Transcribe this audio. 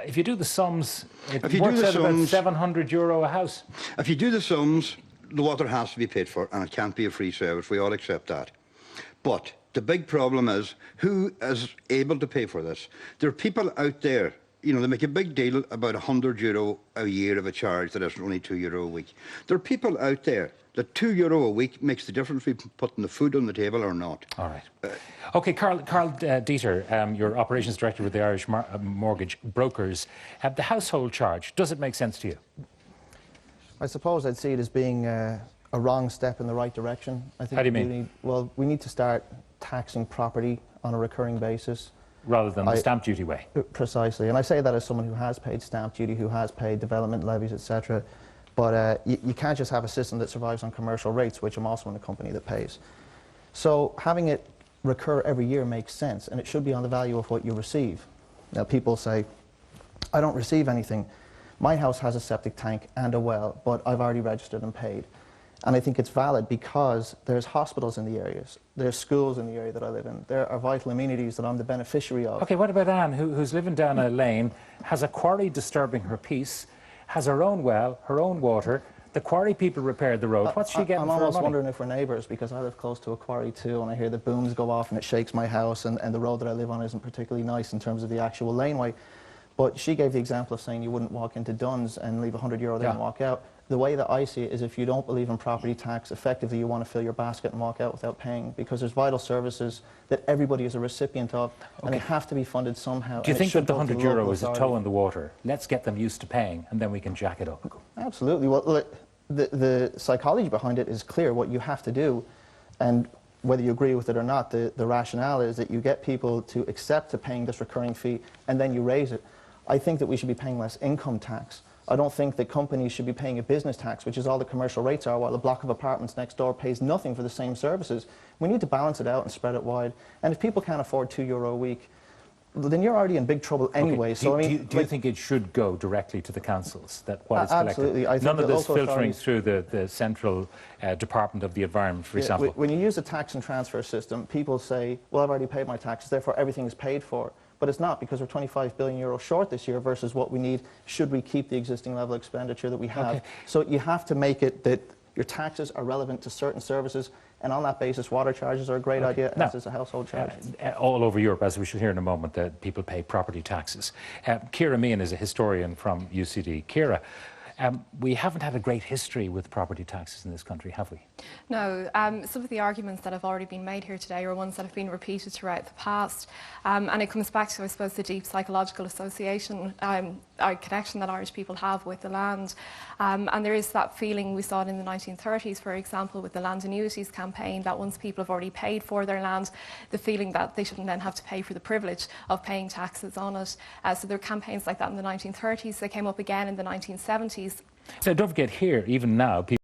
if you do the sums, it works out about €700 a house. If you do the sums, the water has to be paid for, and it can't be a free service. We all accept that. But the big problem is, who is able to pay for this? There are people out there, you know, they make a big deal about €100 a year of a charge that is only €2 a week. There are people out there that €2 a week makes the difference between putting the food on the table or not. All right. OK, Karl Deeter, you're operations director with the Irish Mortgage Brokers. The household charge, does it make sense to you? I suppose I'd see it as being a wrong step in the right direction. I think. How do you mean? We need to start taxing property on a recurring basis. Rather than the stamp duty way. Precisely. And I say that as someone who has paid stamp duty, who has paid development levies, etc. But you can't just have a system that survives on commercial rates, which I'm also in a company that pays. So having it recur every year makes sense, and it should be on the value of what you receive. Now, people say, I don't receive anything. My house has a septic tank and a well, but I've already registered and paid. And I think it's valid because there's hospitals in the areas, there's schools in the area that I live in, there are vital amenities that I'm the beneficiary of. OK, what about Anne, who's living down a lane, has a quarry disturbing her peace, has her own well, her own water, the quarry people repaired the road. What's she getting for her money? I'm almost wondering if we're neighbours, because I live close to a quarry too, and I hear the booms go off and it shakes my house, and the road that I live on isn't particularly nice in terms of the actual laneway. But she gave the example of saying you wouldn't walk into Dunn's and leave €100 there and walk out. The way that I see it is, if you don't believe in property tax, effectively you want to fill your basket and walk out without paying, because there's vital services that everybody is a recipient of, and they have to be funded somehow. Do you think that the €100 is a toe in the water? Let's get them used to paying, and then we can jack it up. Absolutely. Well, the psychology behind it is clear, what you have to do, and whether you agree with it or not, the rationale is that you get people to accept to paying this recurring fee, and then you raise it. I think that we should be paying less income tax. I don't think that companies should be paying a business tax, which is all the commercial rates are, while a block of apartments next door pays nothing for the same services. We need to balance it out and spread it wide. And if people can't afford €2 a week, then you're already in big trouble anyway. Okay. So, I mean, do you think it should go directly to the councils, that what is collected? Absolutely. I think none of this filtering through the central Department of the Environment, for example? When you use a tax and transfer system, people say, well, I've already paid my taxes, therefore everything is paid for. But it's not, because we're €25 billion short this year versus what we need should we keep the existing level of expenditure that we have. Okay. So you have to make it that your taxes are relevant to certain services, and on that basis, water charges are a great idea, as is a household charge. All over Europe, as we shall hear in a moment, that people pay property taxes. Ciara Meehan is a historian from UCD. Ciara, we haven't had a great history with property taxes in this country, have we? No. Some of the arguments that have already been made here today are ones that have been repeated throughout the past. And it comes back to, I suppose, the deep psychological association, connection that Irish people have with the land. And there is that feeling, we saw it in the 1930s, for example, with the land annuities campaign, that once people have already paid for their land, the feeling that they shouldn't then have to pay for the privilege of paying taxes on it. So there were campaigns like that in the 1930s. They came up again in the 1970s. So don't forget, here, even now, people